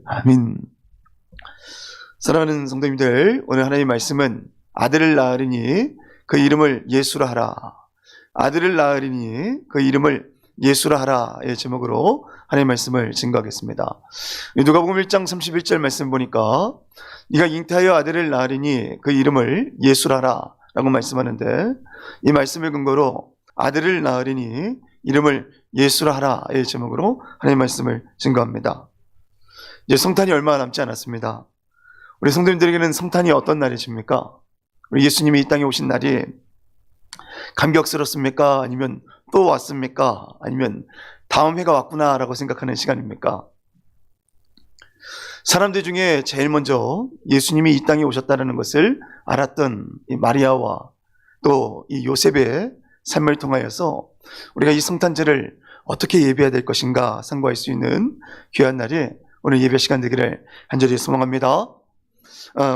아멘. 사랑하는 성도님들, 오늘 하나님의 말씀은 아들을 낳으리니 그 이름을 예수라 하라. 아들을 낳으리니 그 이름을 예수라 하라의 제목으로 하나님의 말씀을 증거하겠습니다. 누가복음 1장 31절 말씀 보니까 네가 잉태하여 아들을 낳으리니 그 이름을 예수라 하라 라고 말씀하는데, 이 말씀을 근거로 아들을 낳으리니 이름을 예수라 하라의 제목으로 하나님의 말씀을 증거합니다. 이제 성탄이 얼마 남지 않았습니다. 우리 성도님들에게는 성탄이 어떤 날이십니까? 우리 예수님이 이 땅에 오신 날이 감격스럽습니까? 아니면 또 왔습니까? 아니면 다음 해가 왔구나 라고 생각하는 시간입니까? 사람들 중에 제일 먼저 예수님이 이 땅에 오셨다는 것을 알았던 이 마리아와 또 이 요셉의 삶을 통하여서 우리가 이 성탄절을 어떻게 예배해야 될 것인가 상고할 수 있는 귀한 날이 오늘 예배 시간 되기를 간절히 소망합니다.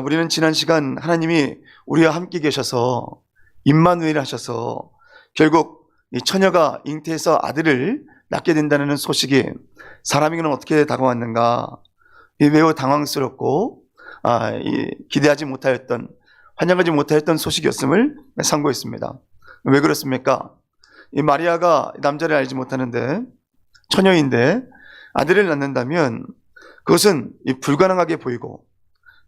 우리는 지난 시간 하나님이 우리와 함께 계셔서 임마누엘 하셔서 결국 이 처녀가 잉태해서 아들을 낳게 된다는 소식이 사람에게는 어떻게 다가왔는가, 매우 당황스럽고 기대하지 못하였던, 환영하지 못하였던 소식이었음을 상고했습니다. 왜 그렇습니까? 이 마리아가 남자를 알지 못하는데 처녀인데 아들을 낳는다면 그것은 불가능하게 보이고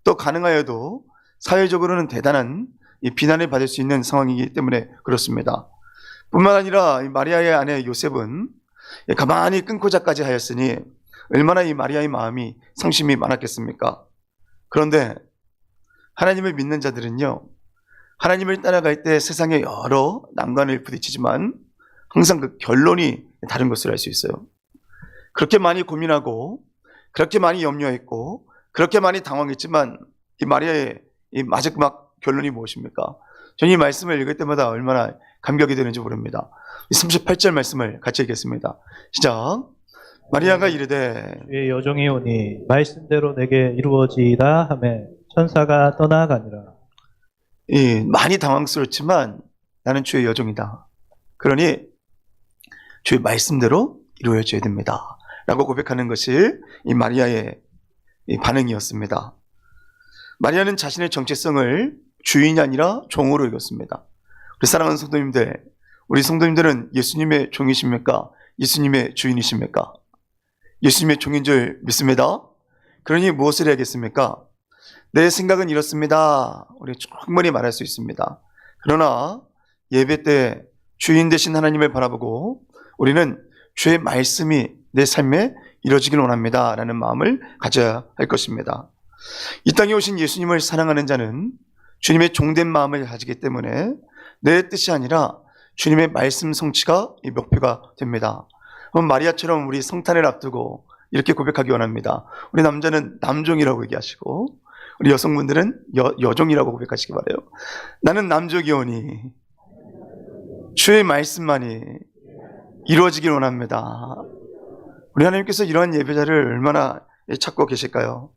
또 가능하여도 사회적으로는 대단한 비난을 받을 수 있는 상황이기 때문에 그렇습니다. 뿐만 아니라 마리아의 아내 요셉은 가만히 끊고자까지 하였으니 얼마나 이 마리아의 마음이 상심이 많았겠습니까? 그런데 하나님을 믿는 자들은요, 하나님을 따라갈 때 세상에 여러 난관을 부딪히지만 항상 그 결론이 다른 것을 알 수 있어요. 그렇게 많이 고민하고 그렇게 많이 염려했고 그렇게 많이 당황했지만 이 마리아의 이 마지막 결론이 무엇입니까? 저는 이 말씀을 읽을 때마다 얼마나 감격이 되는지 모릅니다. 38절 말씀을 같이 읽겠습니다. 시작. 마리아가 이르되 주의 여종이 오니 말씀대로 내게 이루어지이다 하매 천사가 떠나가니라. 많이 당황스럽지만 나는 주의 여종이다. 그러니 주의 말씀대로 이루어져야 됩니다. 라고 고백하는 것이 이 마리아의 이 반응이었습니다. 마리아는 자신의 정체성을 주인이 아니라 종으로 여겼습니다. 우리 사랑하는 성도님들, 우리 성도님들은 예수님의 종이십니까? 예수님의 주인이십니까? 예수님의 종인 줄 믿습니다. 그러니 무엇을 해야겠습니까? 내 생각은 이렇습니다. 우리 충분히 말할 수 있습니다. 그러나 예배 때 주인 되신 하나님을 바라보고 우리는 주의 말씀이 내 삶에 이루어지길 원합니다 라는 마음을 가져야 할 것입니다. 이 땅에 오신 예수님을 사랑하는 자는 주님의 종된 마음을 가지기 때문에 내 뜻이 아니라 주님의 말씀 성취가 이 목표가 됩니다. 마리아처럼 우리 성탄을 앞두고 이렇게 고백하기 원합니다. 우리 남자는 남종이라고 얘기하시고 우리 여성분들은 여종이라고 고백하시기 바라요. 나는 남종이오니 주의 말씀만이 이루어지길 원합니다. 우리 하나님께서 이러한 예배자를 얼마나 찾고 계실까요?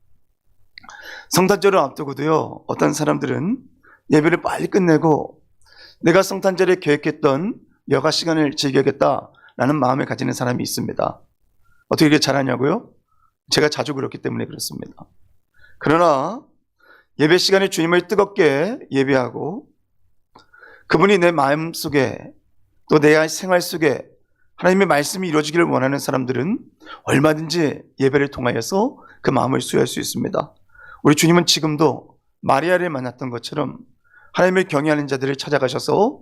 성탄절을 앞두고도요, 어떤 사람들은 예배를 빨리 끝내고 내가 성탄절에 계획했던 여가 시간을 즐겨야겠다라는 마음을 가지는 사람이 있습니다. 어떻게 이렇게 잘하냐고요? 제가 자주 그렇기 때문에 그렇습니다. 그러나 예배 시간에 주님을 뜨겁게 예배하고 그분이 내 마음 속에 또 내 생활 속에 하나님의 말씀이 이루어지기를 원하는 사람들은 얼마든지 예배를 통하여서 그 마음을 수여할 수 있습니다. 우리 주님은 지금도 마리아를 만났던 것처럼 하나님을 경외하는 자들을 찾아가셔서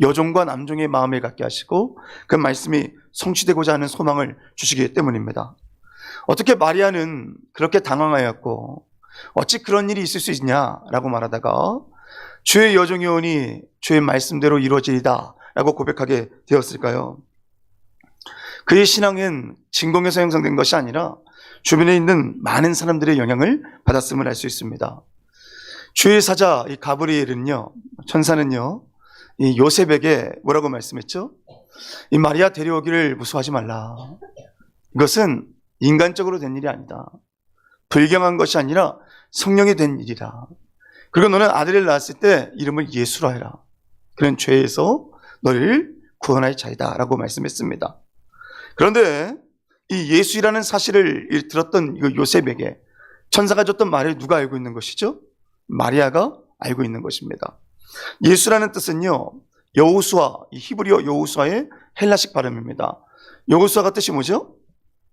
여종과 남종의 마음을 갖게 하시고 그 말씀이 성취되고자 하는 소망을 주시기 때문입니다. 어떻게 마리아는 그렇게 당황하였고 어찌 그런 일이 있을 수 있냐라고 말하다가 주의 여종이 오니 주의 말씀대로 이루어지리다 라고 고백하게 되었을까요? 그의 신앙은 진공에서 형성된 것이 아니라 주변에 있는 많은 사람들의 영향을 받았음을 알 수 있습니다. 주의 사자 이 가브리엘은요, 천사는요, 이 요셉에게 뭐라고 말씀했죠? 이 마리아 데려오기를 무서워하지 말라. 이것은 인간적으로 된 일이 아니다. 불경한 것이 아니라 성령이 된 일이라. 그리고 너는 아들을 낳았을 때 이름을 예수라 해라. 그는 죄에서 너를 구원할 자이다 라고 말씀했습니다. 그런데 이 예수라는 사실을 들었던 이 요셉에게 천사가 줬던 말을 누가 알고 있는 것이죠? 마리아가 알고 있는 것입니다. 예수라는 뜻은요, 여호수아, 이 히브리어 여호수아의 헬라식 발음입니다. 여호수아가 뜻이 뭐죠?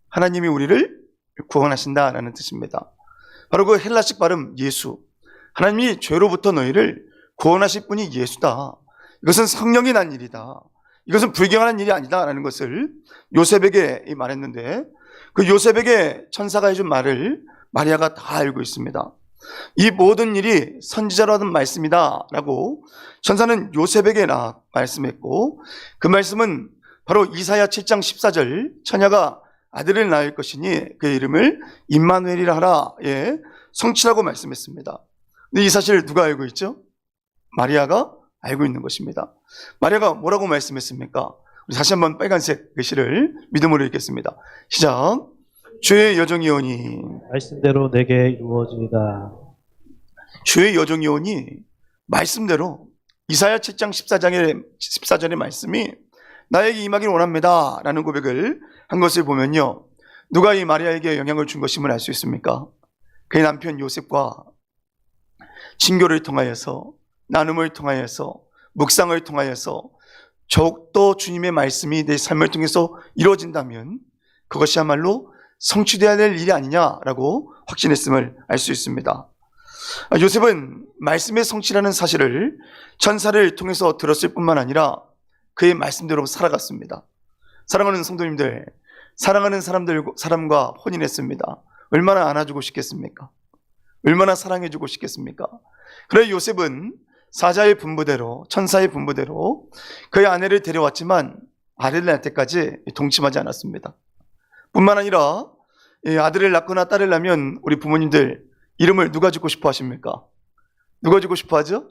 하나님이 우리를 구원하신다라는 뜻입니다. 바로 그 헬라식 발음 예수, 하나님이 죄로부터 너희를 구원하실 분이 예수다. 이것은 성령이 난 일이다. 이것은 불경한 일이 아니다라는 것을 요셉에게 말했는데, 그 요셉에게 천사가 해준 말을 마리아가 다 알고 있습니다. 이 모든 일이 선지자로 하던 말씀이다 라고 천사는 요셉에게 말씀했고, 그 말씀은 바로 이사야 7장 14절 처녀가 아들을 낳을 것이니 그의 이름을 임마누엘이라 하라, 예, 성취라고 말씀했습니다. 근데 이 사실을 누가 알고 있죠? 마리아가 알고 있는 것입니다. 마리아가 뭐라고 말씀했습니까? 우리 다시 한번 빨간색 글씨를 믿음으로 읽겠습니다. 시작. 주의 여정이오니, 말씀대로 내게 이루어지이다. 주의 여정이오니, 말씀대로 이사야 7장 14절의 말씀이 나에게 임하길 원합니다 라는 고백을 한 것을 보면요, 누가 이 마리아에게 영향을 준 것임을 알 수 있습니까? 그의 남편 요셉과 친교를 통하여서, 나눔을 통하여서, 묵상을 통하여서 더욱더 주님의 말씀이 내 삶을 통해서 이루어진다면 그것이야말로 성취되어야 될 일이 아니냐라고 확신했음을 알 수 있습니다. 요셉은 말씀의 성취라는 사실을 천사를 통해서 들었을 뿐만 아니라 그의 말씀대로 살아갔습니다. 사랑하는 성도님들, 사랑하는 사람과 혼인했습니다. 얼마나 안아주고 싶겠습니까? 얼마나 사랑해주고 싶겠습니까? 그래 요셉은 사자의 분부대로, 천사의 분부대로 그의 아내를 데려왔지만 아들을 낳을 때까지 동침하지 않았습니다. 뿐만 아니라 아들을 낳거나 딸을 낳으면 우리 부모님들 이름을 누가 짓고 싶어 하십니까? 누가 짓고 싶어 하죠?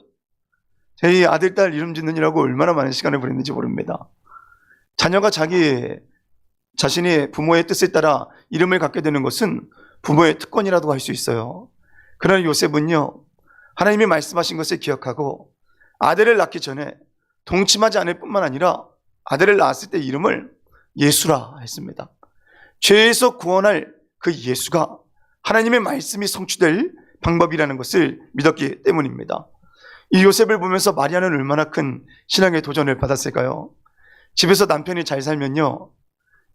제 아들, 딸 이름 짓느냐고 얼마나 많은 시간을 보냈는지 모릅니다. 자녀가 자신이 부모의 뜻에 따라 이름을 갖게 되는 것은 부모의 특권이라도 할 수 있어요. 그러나 요셉은요, 하나님이 말씀하신 것을 기억하고 아들을 낳기 전에 동침하지 않을 뿐만 아니라 아들을 낳았을 때 이름을 예수라 했습니다. 죄에서 구원할 그 예수가 하나님의 말씀이 성취될 방법이라는 것을 믿었기 때문입니다. 이 요셉을 보면서 마리아는 얼마나 큰 신앙의 도전을 받았을까요? 집에서 남편이 잘 살면요,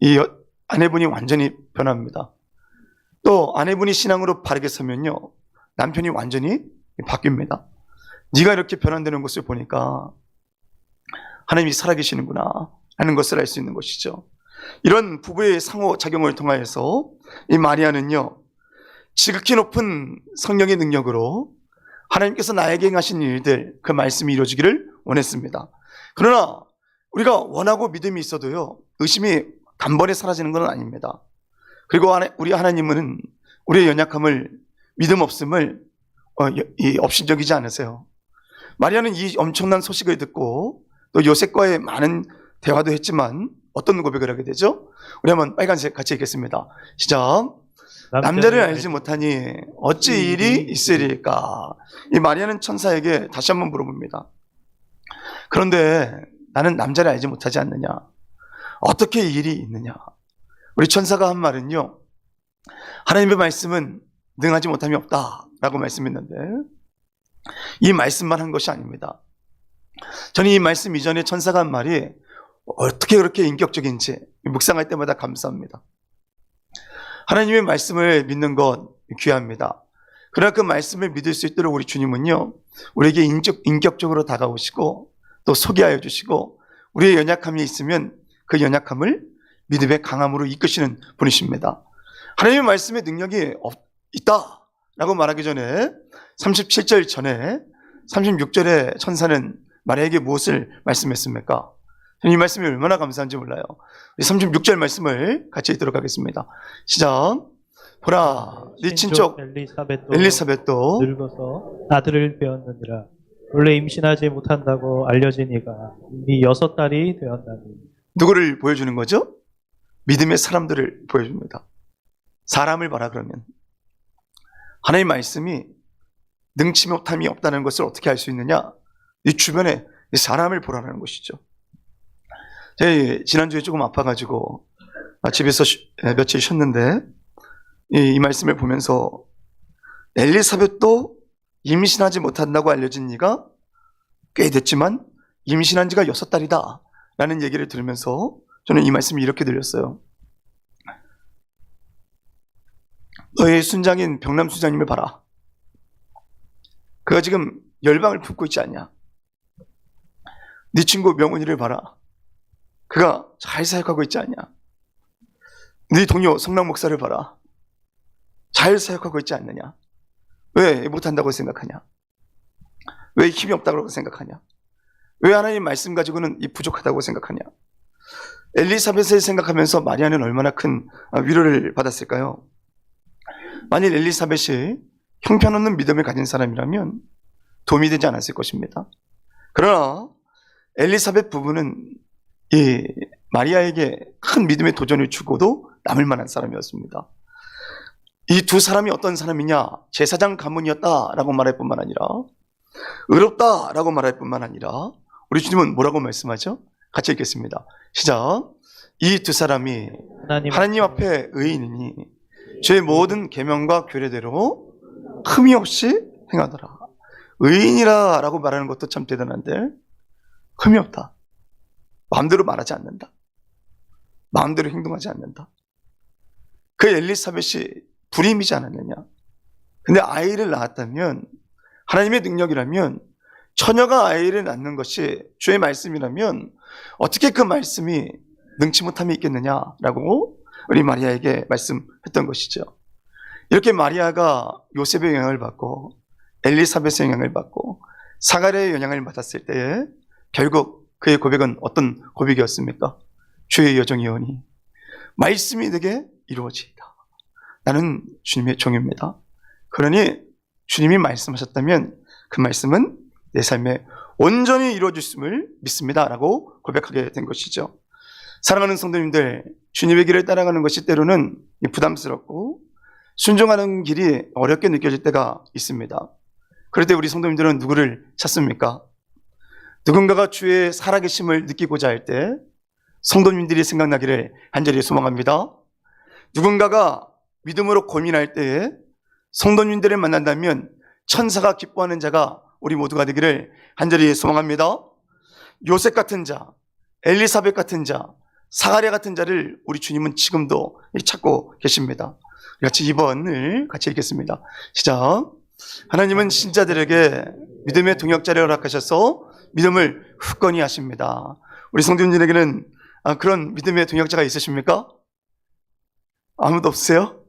이 아내분이 완전히 변합니다. 또 아내분이 신앙으로 바르게 서면요, 남편이 완전히 바뀝니다. 네가 이렇게 변한다는 것을 보니까 하나님이 살아계시는구나 하는 것을 알 수 있는 것이죠. 이런 부부의 상호작용을 통하여서 이 마리아는요, 지극히 높은 성령의 능력으로 하나님께서 나에게 행하신 일들, 그 말씀이 이루어지기를 원했습니다. 그러나 우리가 원하고 믿음이 있어도요, 의심이 단번에 사라지는 건 아닙니다. 그리고 우리 하나님은 우리의 연약함을, 믿음 없음을 업신여기지 않으세요. 마리아는 이 엄청난 소식을 듣고 또 요셉과의 많은 대화도 했지만 어떤 고백을 하게 되죠? 우리 한번 빨간색 같이 읽겠습니다. 시작. 남자를 알지 못하니 어찌 일이 있으리까? 이 마리아는 천사에게 다시 한번 물어봅니다. 그런데 나는 남자를 알지 못하지 않느냐? 어떻게 이 일이 있느냐? 우리 천사가 한 말은요, 하나님의 말씀은 능하지 못함이 없다 라고 말씀했는데, 이 말씀만 한 것이 아닙니다. 저는 이 말씀 이전에 천사가 한 말이 어떻게 그렇게 인격적인지 묵상할 때마다 감사합니다. 하나님의 말씀을 믿는 것 귀합니다. 그러나 그 말씀을 믿을 수 있도록 우리 주님은요, 우리에게 인격적으로 다가오시고 또 소개하여 주시고 우리의 연약함이 있으면 그 연약함을 믿음의 강함으로 이끄시는 분이십니다. 하나님의 말씀의 능력이 있다라고 말하기 전에 37절 전에 36절에 천사는 마리아에게 무엇을 말씀했습니까? 이 말씀이 얼마나 감사한지 몰라요. 36절 말씀을 같이 읽도록 하겠습니다. 시작. 보라, 네 친족 엘리사벳도 늙어서 아들을 배웠느니라. 원래 임신하지 못한다고 알려진 이가 이미 6달이 되었나니. 누구를 보여주는 거죠? 믿음의 사람들을 보여줍니다. 사람을 봐라 그러면. 하나님의 말씀이 능치 못함이 없다는 것을 어떻게 알 수 있느냐? 이 주변에 사람을 보라는 것이죠. 제가 지난주에 조금 아파가지고 집에서 며칠 쉬었는데 이 말씀을 보면서 엘리사벳도 임신하지 못한다고 알려진 지가 꽤 됐지만 임신한 지가 6달이다 라는 얘기를 들으면서 저는 이 말씀이 이렇게 들렸어요. 너의 순장인 병남 수장님을 봐라. 그가 지금 열방을 품고 있지 않냐. 네 친구 명훈이를 봐라. 그가 잘 사역하고 있지 않냐. 네 동료 성남 목사를 봐라. 잘 사역하고 있지 않느냐. 왜 못한다고 생각하냐. 왜 힘이 없다고 생각하냐. 왜 하나님 말씀 가지고는 이 부족하다고 생각하냐. 엘리사벳을 생각하면서 마리아는 얼마나 큰 위로를 받았을까요? 만일 엘리사벳이 형편없는 믿음을 가진 사람이라면 도움이 되지 않았을 것입니다. 그러나 엘리사벳 부부는 이 마리아에게 큰 믿음의 도전을 주고도 남을 만한 사람이었습니다. 이 두 사람이 어떤 사람이냐? 제사장 가문이었다라고 말할 뿐만 아니라 의롭다라고 말할 뿐만 아니라 우리 주님은 뭐라고 말씀하죠? 같이 읽겠습니다. 시작. 이 두 사람이 하나님 앞에 의인이니 제 모든 계명과 규례대로 흠이 없이 행하더라. 의인이라 라고 말하는 것도 참 대단한데 흠이 없다. 마음대로 말하지 않는다. 마음대로 행동하지 않는다. 그 엘리사벳이 불임이지 않았느냐. 근데 아이를 낳았다면 하나님의 능력이라면 처녀가 아이를 낳는 것이 주의 말씀이라면 어떻게 그 말씀이 능치 못함이 있겠느냐라고 우리 마리아에게 말씀했던 것이죠. 이렇게 마리아가 요셉의 영향을 받고 엘리사벳의 영향을 받고 사가랴의 영향을 받았을 때에 결국 그의 고백은 어떤 고백이었습니까? 주의 여종이오니 말씀이 되게 이루어지이다. 나는 주님의 종입니다. 그러니 주님이 말씀하셨다면 그 말씀은 내 삶에 온전히 이루어졌음을 믿습니다 라고 고백하게 된 것이죠. 사랑하는 성도님들, 주님의 길을 따라가는 것이 때로는 부담스럽고 순종하는 길이 어렵게 느껴질 때가 있습니다. 그럴 때 우리 성도님들은 누구를 찾습니까? 누군가가 주의 살아계심을 느끼고자 할 때 성도님들이 생각나기를 간절히 소망합니다. 누군가가 믿음으로 고민할 때에 성도님들을 만난다면 천사가 기뻐하는 자가 우리 모두가 되기를 간절히 소망합니다. 요셉 같은 자, 엘리사벳 같은 자, 사가랴 같은 자를 우리 주님은 지금도 찾고 계십니다. 같이 2번을 같이 읽겠습니다. 시작. 하나님은 신자들에게 믿음의 동역자를 허락하셔서 믿음을 굳건히 하십니다. 우리 성도님들에게는 그런 믿음의 동역자가 있으십니까? 아무도 없으세요?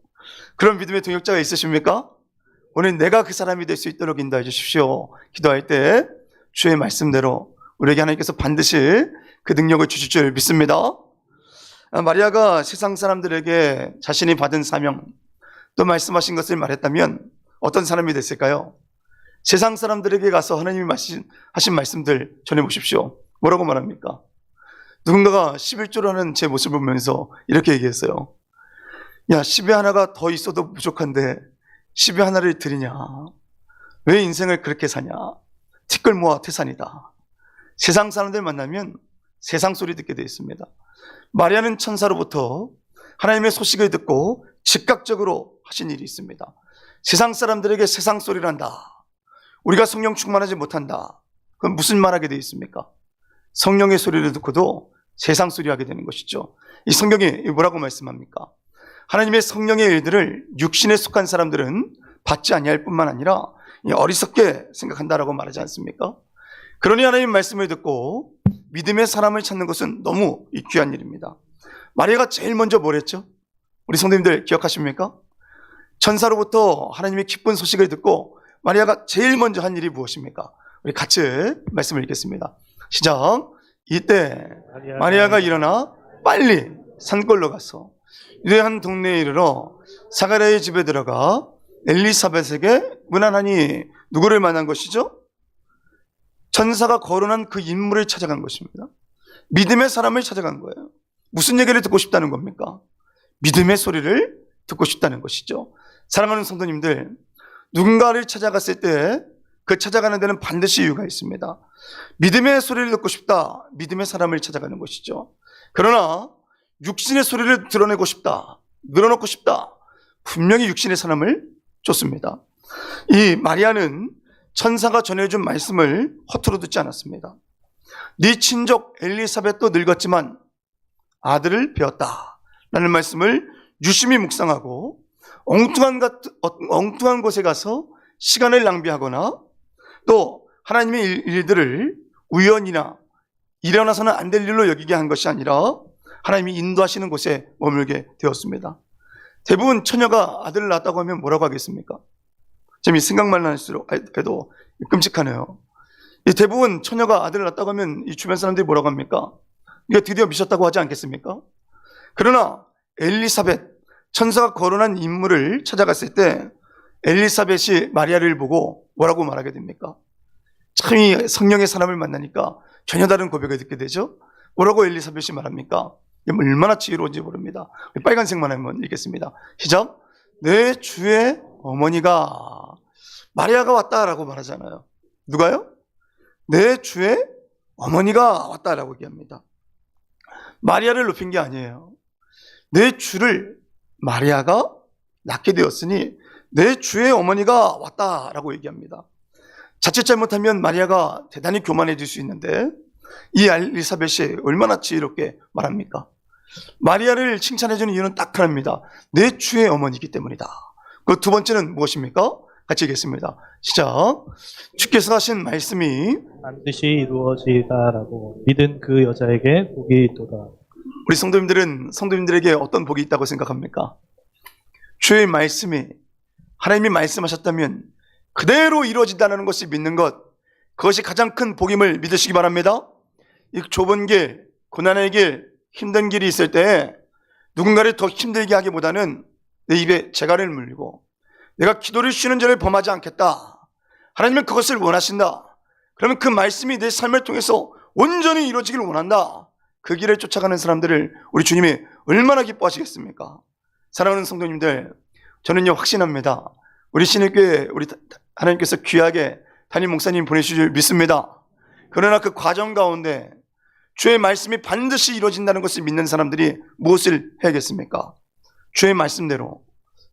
그런 믿음의 동역자가 있으십니까? 오늘 내가 그 사람이 될 수 있도록 인도해 주십시오. 기도할 때 주의 말씀대로 우리에게 하나님께서 반드시 그 능력을 주실 줄 믿습니다. 마리아가 세상 사람들에게 자신이 받은 사명 또 말씀하신 것을 말했다면 어떤 사람이 됐을까요? 세상 사람들에게 가서 하나님이 하신 말씀들 전해보십시오. 뭐라고 말합니까? 누군가가 11조를 하는 제 모습을 보면서 이렇게 얘기했어요. 야, 10에 하나가 더 있어도 부족한데 10에 하나를 드리냐? 왜 인생을 그렇게 사냐? 티끌 모아 태산이다. 세상 사람들 만나면 세상 소리 듣게 되어 있습니다. 마리아는 천사로부터 하나님의 소식을 듣고 즉각적으로 하신 일이 있습니다. 세상 사람들에게 세상 소리를 한다. 우리가 성령 충만하지 못한다. 그럼 무슨 말하게 되어 있습니까? 성령의 소리를 듣고도 세상 소리 하게 되는 것이죠. 이 성경이 뭐라고 말씀합니까? 하나님의 성령의 일들을 육신에 속한 사람들은 받지 아니할 뿐만 아니라 어리석게 생각한다라고 말하지 않습니까? 그러니 하나님 말씀을 듣고 믿음의 사람을 찾는 것은 너무 귀한 일입니다. 마리아가 제일 먼저 뭘 했죠? 우리 성도님들 기억하십니까? 천사로부터 하나님의 기쁜 소식을 듣고 마리아가 제일 먼저 한 일이 무엇입니까? 우리 같이 말씀을 읽겠습니다. 시작. 이때 마리아가 일어나 빨리 산골로 가서 유대한 동네에 이르러 사가랴의 집에 들어가 엘리사벳에게 문안하니 누구를 만난 것이죠? 천사가 거론한 그 인물을 찾아간 것입니다. 믿음의 사람을 찾아간 거예요. 무슨 얘기를 듣고 싶다는 겁니까? 믿음의 소리를 듣고 싶다는 것이죠. 사랑하는 성도님들, 누군가를 찾아갔을 때 그 찾아가는 데는 반드시 이유가 있습니다. 믿음의 소리를 듣고 싶다. 믿음의 사람을 찾아가는 것이죠. 그러나 육신의 소리를 드러내고 싶다, 늘어놓고 싶다, 분명히 육신의 사람을 줬습니다. 이 마리아는 천사가 전해준 말씀을 허투루 듣지 않았습니다. 네 친족 엘리사벳도 늙었지만 아들을 배웠다 라는 말씀을 유심히 묵상하고 엉뚱한 곳에 가서 시간을 낭비하거나 또 하나님의 일들을 우연이나 일어나서는 안 될 일로 여기게 한 것이 아니라 하나님이 인도하시는 곳에 머물게 되었습니다. 대부분 처녀가 아들을 낳았다고 하면 뭐라고 하겠습니까? 지금 생각만 해도 끔찍하네요. 대부분 처녀가 아들을 낳았다고 하면 이 주변 사람들이 뭐라고 합니까? 이게 드디어 미쳤다고 하지 않겠습니까? 그러나 엘리사벳, 천사가 거론한 인물을 찾아갔을 때 엘리사벳이 마리아를 보고 뭐라고 말하게 됩니까? 참 이 성령의 사람을 만나니까 전혀 다른 고백을 듣게 되죠. 뭐라고 엘리사벳이 말합니까? 얼마나 지혜로운지 모릅니다. 빨간색만 한번 읽겠습니다. 시작. 내 주의 어머니가 마리아가 왔다라고 말하잖아요. 누가요? 내 주의 어머니가 왔다라고 얘기합니다. 마리아를 높인 게 아니에요. 내 주를 마리아가 낳게 되었으니 내 주의 어머니가 왔다라고 얘기합니다. 자칫 잘못하면 마리아가 대단히 교만해질 수 있는데 이 엘리사벳이 얼마나 지혜롭게 말합니까? 마리아를 칭찬해주는 이유는 딱 하나입니다. 내 주의 어머니이기 때문이다. 그 두 번째는 무엇입니까? 같이 읽겠습니다. 시작. 주께서 하신 말씀이 반드시 이루어지다라고 믿은 그 여자에게 복이 있도다. 우리 성도님들에게 어떤 복이 있다고 생각합니까? 주의 말씀이 하나님이 말씀하셨다면 그대로 이루어진다는 것을 믿는 것, 그것이 가장 큰 복임을 믿으시기 바랍니다. 이 좁은 길, 고난의 길, 힘든 길이 있을 때 누군가를 더 힘들게 하기보다는 내 입에 재갈을 물리고 내가 기도를 쉬는 죄를 범하지 않겠다. 하나님은 그것을 원하신다. 그러면 그 말씀이 내 삶을 통해서 온전히 이루어지기를 원한다. 그 길을 쫓아가는 사람들을 우리 주님이 얼마나 기뻐하시겠습니까? 사랑하는 성도님들, 저는요 확신합니다. 우리 신일교회 우리 하나님께서 귀하게 담임 목사님 보내주실 줄 믿습니다. 그러나 그 과정 가운데 주의 말씀이 반드시 이루어진다는 것을 믿는 사람들이 무엇을 해야겠습니까? 주의 말씀대로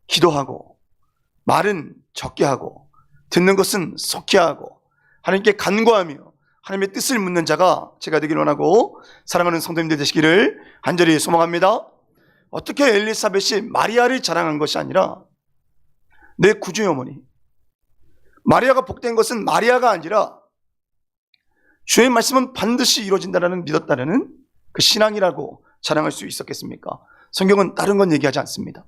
기도하고 말은 적게 하고 듣는 것은 속히 하고 하나님께 간구하며 하나님의 뜻을 묻는 자가 제가 되기를 원하고 사랑하는 성도님들 되시기를 간절히 소망합니다. 어떻게 엘리사벳이 마리아를 자랑한 것이 아니라 내 구주의 어머니, 마리아가 복된 것은 마리아가 아니라 주의 말씀은 반드시 이루어진다는 믿었다는 그 신앙이라고 자랑할 수 있었겠습니까? 성경은 다른 건 얘기하지 않습니다.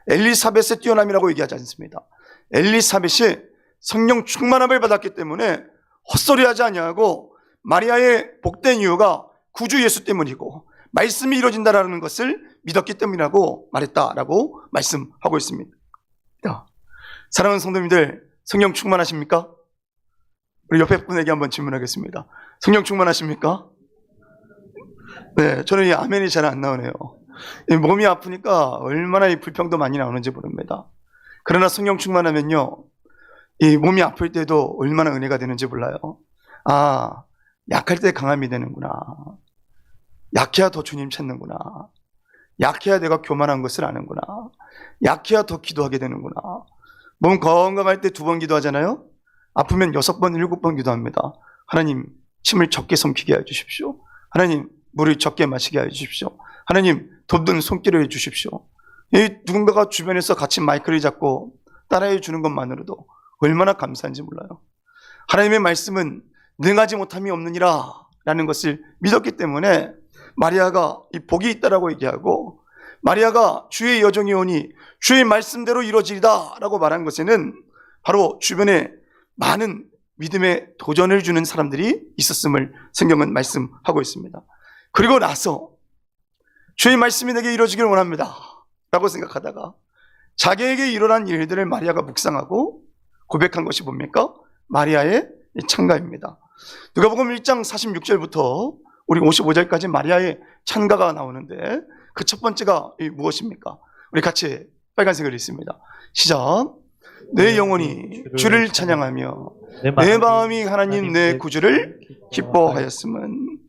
엘리사벳의 뛰어남이라고 얘기하지 않습니다. 엘리사벳이 성령 충만함을 받았기 때문에 헛소리하지 아니하고 마리아의 복된 이유가 구주 예수 때문이고 말씀이 이루어진다는 것을 믿었기 때문이라고 말했다라고 말씀하고 있습니다. 사랑하는 성도님들, 성령 충만하십니까? 우리 옆에 분에게 한번 질문하겠습니다. 성령 충만하십니까? 네, 저는 이 아멘이 잘 안 나오네요. 이 몸이 아프니까 얼마나 이 불평도 많이 나오는지 모릅니다. 그러나 성령 충만하면요, 이 몸이 아플 때도 얼마나 은혜가 되는지 몰라요. 아, 약할 때 강함이 되는구나. 약해야 더 주님 찾는구나. 약해야 내가 교만한 것을 아는구나. 약해야 더 기도하게 되는구나. 몸 건강할 때 2번 기도하잖아요. 아프면 6번, 7번 기도합니다. 하나님, 침을 적게 삼키게 해주십시오. 하나님, 물을 적게 마시게 해주십시오. 하나님, 돋는 손길을 해주십시오. 이 누군가가 주변에서 같이 마이크를 잡고 따라해 주는 것만으로도 얼마나 감사한지 몰라요. 하나님의 말씀은 능하지 못함이 없느니라 라는 것을 믿었기 때문에 마리아가 이 복이 있다라고 얘기하고, 마리아가 주의 여종이 오니 주의 말씀대로 이루어지리다 라고 말한 것에는 바로 주변에 많은 믿음의 도전을 주는 사람들이 있었음을 성경은 말씀하고 있습니다. 그리고 나서 주의 말씀이 내게 이루어지기를 원합니다 라고 생각하다가 자기에게 일어난 일들을 마리아가 묵상하고 고백한 것이 뭡니까? 마리아의 찬가입니다. 누가복음 1장 46절부터 우리 55절까지 마리아의 찬가가 나오는데 그 첫 번째가 무엇입니까? 우리 같이 빨간색을 읽습니다. 시작. 내 영혼이 주를 찬양하며 내 마음이 하나님 내 구주를 기뻐하였음은.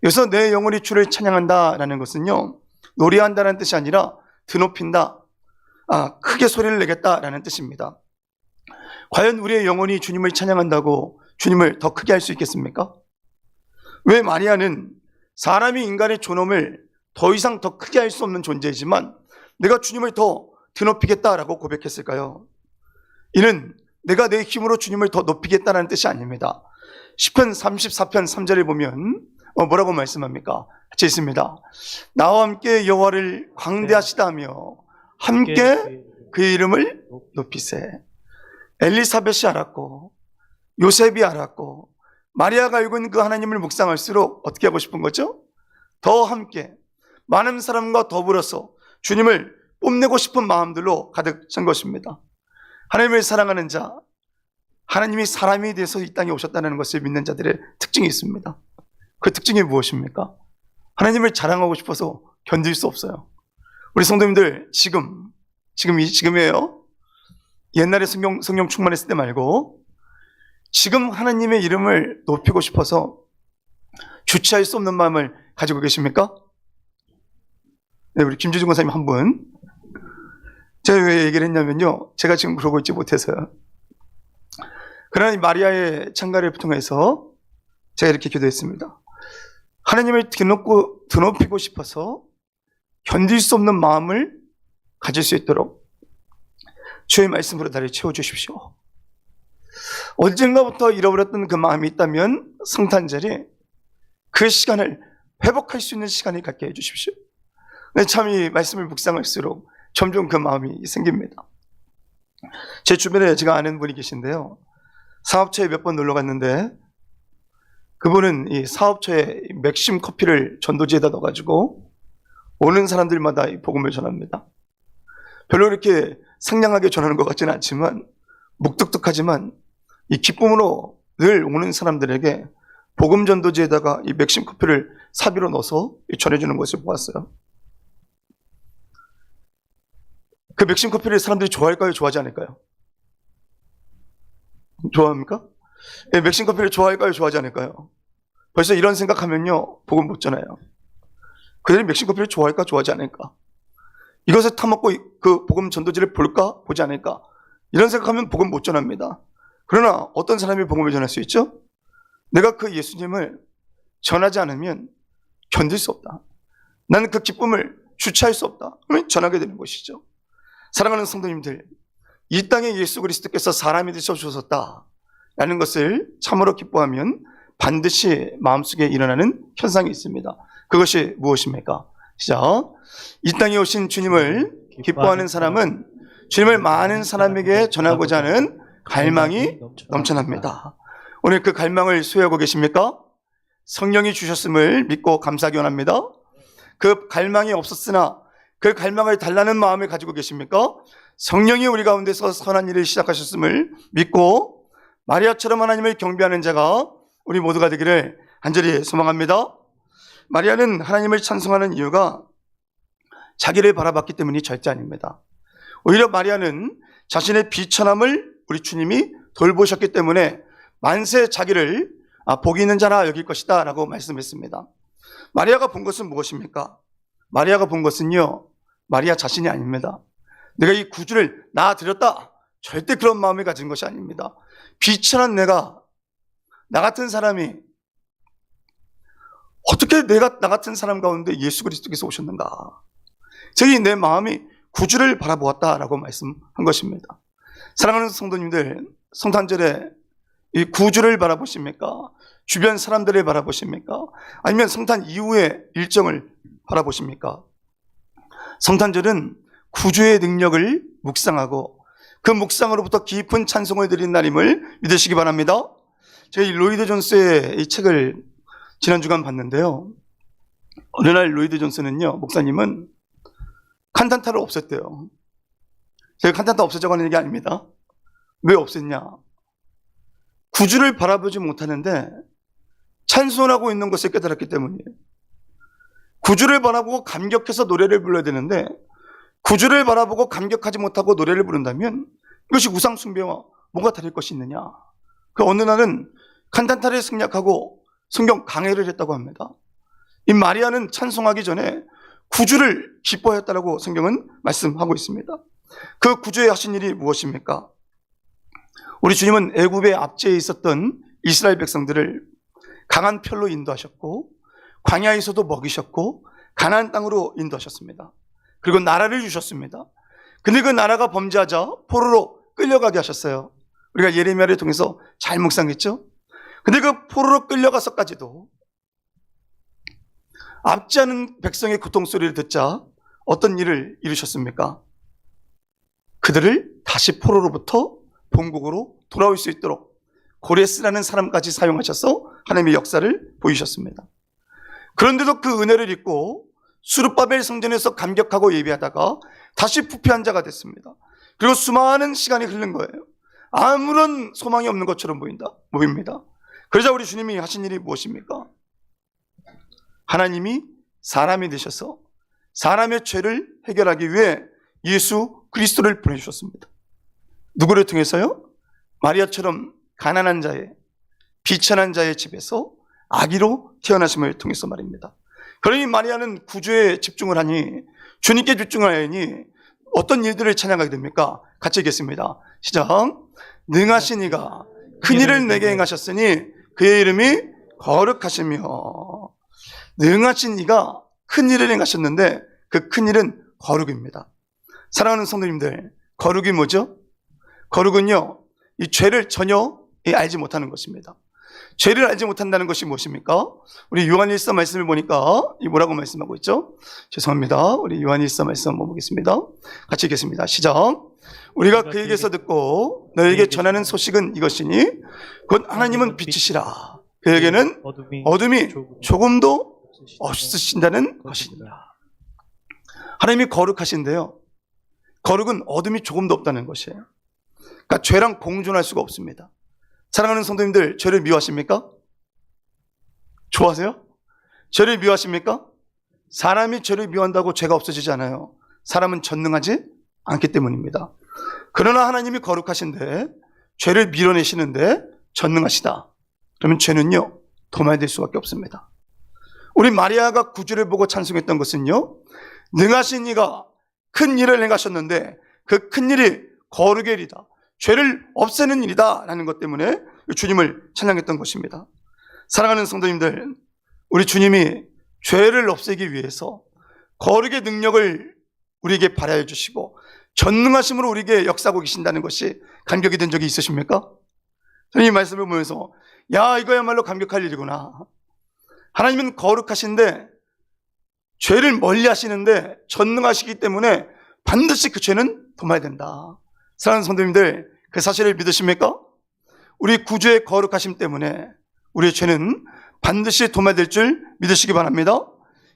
여기서 내 영혼이 주를 찬양한다라는 것은요, 노래한다는 뜻이 아니라 드높인다, 크게 소리를 내겠다라는 뜻입니다. 과연 우리의 영혼이 주님을 찬양한다고 주님을 더 크게 할 수 있겠습니까? 왜 마리아는 사람이 인간의 존엄을 더 이상 더 크게 할 수 없는 존재이지만 내가 주님을 더 드높이겠다라고 고백했을까요? 이는 내가 내 힘으로 주님을 더 높이겠다는 뜻이 아닙니다. 시편 34편 3절에 보면 뭐라고 말씀합니까? 같이 있습니다. 나와 함께 여호와를 광대하시다며 함께 그 이름을 높이세. 엘리사벳이 알았고 요셉이 알았고 마리아가 읽은 그 하나님을 묵상할수록 어떻게 하고 싶은 거죠? 더 함께 많은 사람과 더불어서 주님을 뽐내고 싶은 마음들로 가득 찬 것입니다. 하나님을 사랑하는 자, 하나님이 사람이 돼서 이 땅에 오셨다는 것을 믿는 자들의 특징이 있습니다. 그 특징이 무엇입니까? 하나님을 자랑하고 싶어서 견딜 수 없어요. 우리 성도님들 지금이에요. 옛날에 성령 충만했을 때 말고 지금 하나님의 이름을 높이고 싶어서 주체할 수 없는 마음을 가지고 계십니까? 네, 우리 김주중 권사님 한 분. 제가 왜 얘기를 했냐면요, 제가 지금 그러고 있지 못해서요. 그러나 이 마리아의 찬가를 통해서 제가 이렇게 기도했습니다. 하나님을 드높이고 싶어서 견딜 수 없는 마음을 가질 수 있도록 주의 말씀으로 나를 채워주십시오. 언젠가부터 잃어버렸던 그 마음이 있다면 성탄절에 그 시간을 회복할 수 있는 시간을 갖게 해주십시오. 참 이 말씀을 묵상할수록 점점 그 마음이 생깁니다. 제 주변에 제가 아는 분이 계신데요, 사업처에 몇 번 놀러 갔는데 그분은 이 사업처에 맥심 커피를 전도지에다 넣어가지고 오는 사람들마다 이 복음을 전합니다. 별로 이렇게 상냥하게 전하는 것 같지는 않지만 묵뚝뚝하지만 이 기쁨으로 늘 오는 사람들에게 복음 전도지에다가 이 맥심 커피를 사비로 넣어서 전해주는 것을 보았어요. 그 맥심 커피를 사람들이 좋아할까요? 좋아하지 않을까요? 좋아합니까? 예, 맥심 커피를 좋아할까요? 좋아하지 않을까요? 벌써 이런 생각하면요, 복음 못 전해요. 그들이 맥심 커피를 좋아할까? 좋아하지 않을까? 이것을 타먹고 그 복음 전도지를 볼까? 보지 않을까? 이런 생각하면 복음 못 전합니다. 그러나 어떤 사람이 복음을 전할 수 있죠? 내가 그 예수님을 전하지 않으면 견딜 수 없다. 나는 그 기쁨을 주체할 수 없다. 그러면 전하게 되는 것이죠. 사랑하는 성도님들, 이 땅에 예수 그리스도께서 사람이 되셔 주셨다라는 것을 참으로 기뻐하면 반드시 마음속에 일어나는 현상이 있습니다. 그것이 무엇입니까? 시작. 이 땅에 오신 주님을 기뻐하는 사람은 주님을 많은 사람에게 전하고자 하는 갈망이 넘쳐납니다. 오늘 그 갈망을 소유하고 계십니까? 성령이 주셨음을 믿고 감사하기 원합니다. 그 갈망이 없었으나 그 갈망을 달라는 마음을 가지고 계십니까? 성령이 우리 가운데서 선한 일을 시작하셨음을 믿고 마리아처럼 하나님을 경배하는 자가 우리 모두가 되기를 간절히 소망합니다. 마리아는 하나님을 찬송하는 이유가 자기를 바라봤기 때문이 절대 아닙니다. 오히려 마리아는 자신의 비천함을 우리 주님이 돌보셨기 때문에 만세 자기를 복이 있는 자라 여길 것이다 라고 말씀했습니다. 마리아가 본 것은 무엇입니까? 마리아가 본 것은요, 마리아 자신이 아닙니다. 내가 이 구주를 낳아드렸다, 절대 그런 마음을 가진 것이 아닙니다. 비천한 나 같은 사람이 어떻게 나 같은 사람 가운데 예수 그리스도께서 오셨는가? 저기 내 마음이 구주를 바라보았다라고 말씀한 것입니다. 사랑하는 성도님들, 성탄절에 이 구주를 바라보십니까? 주변 사람들을 바라보십니까? 아니면 성탄 이후의 일정을 바라보십니까? 성탄절은 구주의 능력을 묵상하고 그 묵상으로부터 깊은 찬송을 드리는 날임을 믿으시기 바랍니다. 제가 이 로이드 존스의 이 책을 지난 주간 봤는데요, 어느 날 로이드 존스는요, 목사님은 칸탄타를 없앴대요. 제가 칸탄타 없애자고 하는 얘기 아닙니다. 왜 없앴냐? 구주를 바라보지 못하는데 찬송하고 있는 것을 깨달았기 때문이에요. 구주를 바라보고 감격해서 노래를 불러야 되는데 구주를 바라보고 감격하지 못하고 노래를 부른다면 이것이 우상 숭배와 뭐가 다를 것이 있느냐? 그 어느 날은 칸탄타를 승략하고 성경 강해를 했다고 합니다. 이 마리아는 찬송하기 전에 구주를 기뻐하였다라고 성경은 말씀하고 있습니다. 그 구주의 하신 일이 무엇입니까? 우리 주님은 애굽의 압제에 있었던 이스라엘 백성들을 강한 펼로 인도하셨고 광야에서도 먹이셨고 가나안 땅으로 인도하셨습니다. 그리고 나라를 주셨습니다. 근데 그 나라가 범죄하자 포로로 끌려가게 하셨어요. 우리가 예레미야를 통해서 잘 묵상했죠. 근데 그 포로로 끌려가서까지도 압제하는 백성의 고통 소리를 듣자 어떤 일을 이루셨습니까? 그들을 다시 포로로부터 본국으로 돌아올 수 있도록 고레스라는 사람까지 사용하셔서 하나님의 역사를 보이셨습니다. 그런데도 그 은혜를 잊고 수르바벨 성전에서 감격하고 예배하다가 다시 부패한 자가 됐습니다. 그리고 수많은 시간이 흐른 거예요. 아무런 소망이 없는 것처럼 보입니다. 그러자 우리 주님이 하신 일이 무엇입니까? 하나님이 사람이 되셔서 사람의 죄를 해결하기 위해 예수 그리스도를 보내주셨습니다. 누구를 통해서요? 마리아처럼 가난한 자의, 비천한 자의 집에서 아기로 태어나심을 통해서 말입니다. 그러니 마리아는 구주에 집중을 하니, 주님께 집중을 하니 어떤 일들을 찬양하게 됩니까? 같이 읽겠습니다. 시작. 능하신 이가 큰 일을 내게 행하셨으니 그의 이름이 거룩하시며. 능하신 이가 큰 일을 행하셨는데 그 큰 일은 거룩입니다. 사랑하는 성도님들, 거룩이 뭐죠? 거룩은요, 이 죄를 전혀 알지 못하는 것입니다. 죄를 알지 못한다는 것이 무엇입니까? 우리 요한일서 말씀을 보니까 이 뭐라고 말씀하고 있죠? 죄송합니다. 우리 요한일서 말씀 한번 보겠습니다. 같이 읽겠습니다. 시작. 우리가 그에게서 듣고 너에게 전하는 소식은 이것이니 곧 하나님은 빛이시라. 그에게는 어둠이 조금도 없으신다는 것이니라. 하나님이 거룩하신데요, 거룩은 어둠이 조금도 없다는 것이에요. 그러니까 죄랑 공존할 수가 없습니다. 사랑하는 성도님들, 죄를 미워하십니까? 좋아하세요? 죄를 미워하십니까? 사람이 죄를 미워한다고 죄가 없어지지 않아요. 사람은 전능하지 않기 때문입니다. 그러나 하나님이 거룩하신데 죄를 밀어내시는데 전능하시다. 그러면 죄는요, 도말될 수밖에 없습니다. 우리 마리아가 구주를 보고 찬송했던 것은요, 능하신 이가 큰 일을 행하셨는데 그 큰 일이 거룩의 일이다, 죄를 없애는 일이다 라는 것 때문에 주님을 찬양했던 것입니다. 사랑하는 성도님들, 우리 주님이 죄를 없애기 위해서 거룩의 능력을 우리에게 발하여 주시고 전능하심으로 우리에게 역사하고 계신다는 것이 감격이 된 적이 있으십니까? 저는 이 말씀을 보면서 야, 이거야말로 감격할 일이구나. 하나님은 거룩하신데 죄를 멀리 하시는데 전능하시기 때문에 반드시 그 죄는 도말된다. 사랑하는 성도님들, 그 사실을 믿으십니까? 우리 구주의 거룩하심 때문에 우리의 죄는 반드시 도말될 줄 믿으시기 바랍니다.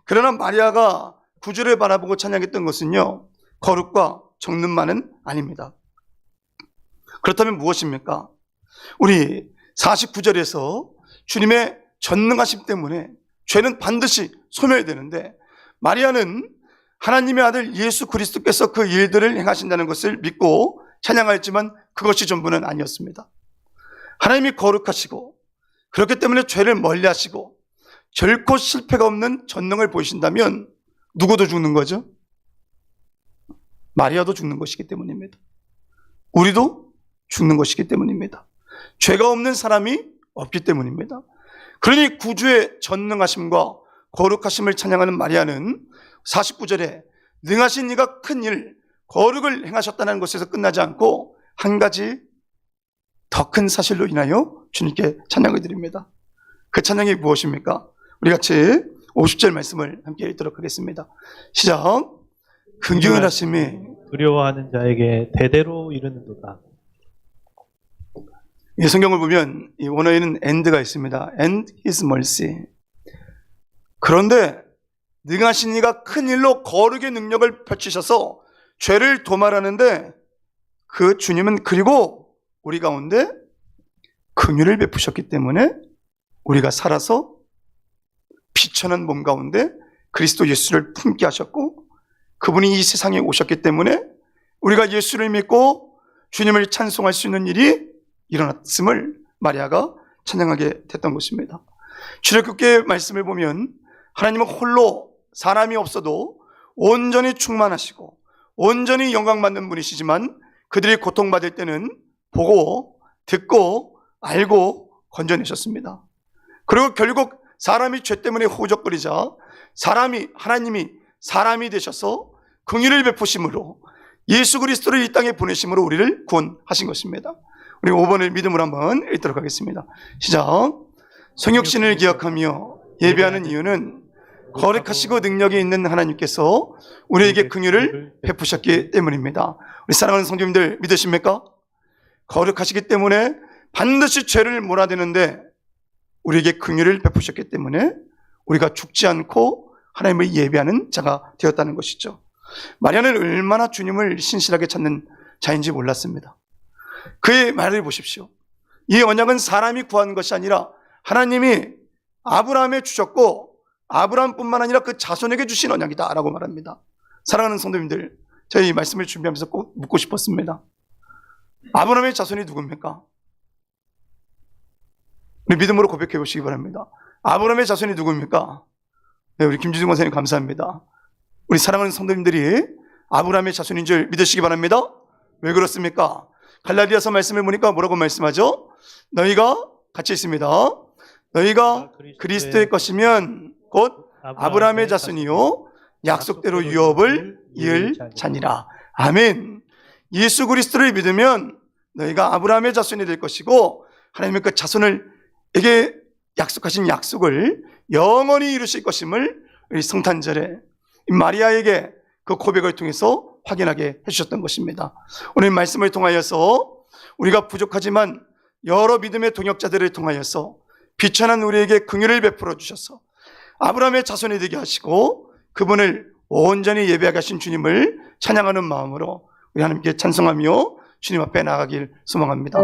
그러나 마리아가 구주를 바라보고 찬양했던 것은요, 거룩과 정능만은 아닙니다. 그렇다면 무엇입니까? 우리 49절에서 주님의 전능하심 때문에 죄는 반드시 소멸되는데, 마리아는 하나님의 아들 예수 그리스도께서 그 일들을 행하신다는 것을 믿고 찬양하였지만 그것이 전부는 아니었습니다. 하나님이 거룩하시고 그렇기 때문에 죄를 멀리 하시고 결코 실패가 없는 전능을 보이신다면 누구도 죽는 거죠? 마리아도 죽는 것이기 때문입니다. 우리도 죽는 것이기 때문입니다. 죄가 없는 사람이 없기 때문입니다. 그러니 구주의 전능하심과 거룩하심을 찬양하는 마리아는 49절에 능하신 이가 큰 일, 거룩을 행하셨다는 것에서 끝나지 않고 한 가지 더 큰 사실로 인하여 주님께 찬양을 드립니다. 그 찬양이 무엇입니까? 우리 같이 50절 말씀을 함께 읽도록 하겠습니다. 시작. 긍휼을 하심이 두려워하는 자에게 대대로 이르는도다. 이 성경을 보면 이 원어에는 and가 있습니다. and his mercy. 그런데 능하신 이가 큰 일로 거룩의 능력을 펼치셔서 죄를 도말하는데 그 주님은 그리고 우리 가운데 긍휼을 베푸셨기 때문에 우리가 살아서 비천한 몸 가운데 그리스도 예수를 품게 하셨고, 그분이 이 세상에 오셨기 때문에 우리가 예수를 믿고 주님을 찬송할 수 있는 일이 일어났음을 마리아가 찬양하게 됐던 것입니다. 출애굽기의 말씀을 보면 하나님은 홀로 사람이 없어도 온전히 충만하시고 온전히 영광받는 분이시지만 그들이 고통받을 때는 보고 듣고 알고 건져내셨습니다. 그리고 결국 사람이 죄 때문에 호적거리자 하나님이 사람이 되셔서 긍휼을 베푸심으로 예수 그리스도를 이 땅에 보내심으로 우리를 구원하신 것입니다. 우리 5번을 믿음으로 한번 읽도록 하겠습니다. 시작. 성육신을 기억하며 예배하는 이유는 거룩하시고 능력이 있는 하나님께서 우리에게 긍휼을 베푸셨기 때문입니다. 우리 사랑하는 성도님들 믿으십니까? 거룩하시기 때문에 반드시 죄를 몰아내는데 우리에게 긍휼을 베푸셨기 때문에 우리가 죽지 않고 하나님을 예배하는 자가 되었다는 것이죠. 마리아는 얼마나 주님을 신실하게 찾는 자인지 몰랐습니다. 그의 말을 보십시오. 이 언약은 사람이 구한 것이 아니라 하나님이 아브라함에 주셨고 아브라함뿐만 아니라 그 자손에게 주신 언약이다 라고 말합니다. 사랑하는 성도님들, 저희 이 말씀을 준비하면서 꼭 묻고 싶었습니다. 아브라함의 자손이 누굽니까? 우리 믿음으로 고백해 보시기 바랍니다. 아브라함의 자손이 누굽니까? 네, 우리 김주중 권사님 감사합니다. 우리 사랑하는 성도님들이 아브라함의 자손인 줄 믿으시기 바랍니다. 왜 그렇습니까? 갈라디아서 말씀을 보니까 뭐라고 말씀하죠? 너희가 같이 있습니다. 너희가 그리스도의 것이면 곧 아브라함의 자손이요 약속대로 유업을 이을 자니라. 아멘. 예수 그리스도를 믿으면 너희가 아브라함의 자손이 될 것이고 하나님의 그 자손에게 약속하신 약속을 영원히 이루실 것임을 우리 성탄절에 마리아에게 그 고백을 통해서 확인하게 해주셨던 것입니다. 오늘 말씀을 통하여서 우리가 부족하지만 여러 믿음의 동역자들을 통하여서 비천한 우리에게 긍휼을 베풀어 주셔서 아브라함의 자손이 되게 하시고 그분을 온전히 예배하게 하신 주님을 찬양하는 마음으로 우리 하나님께 찬송하며 주님 앞에 나가길 소망합니다.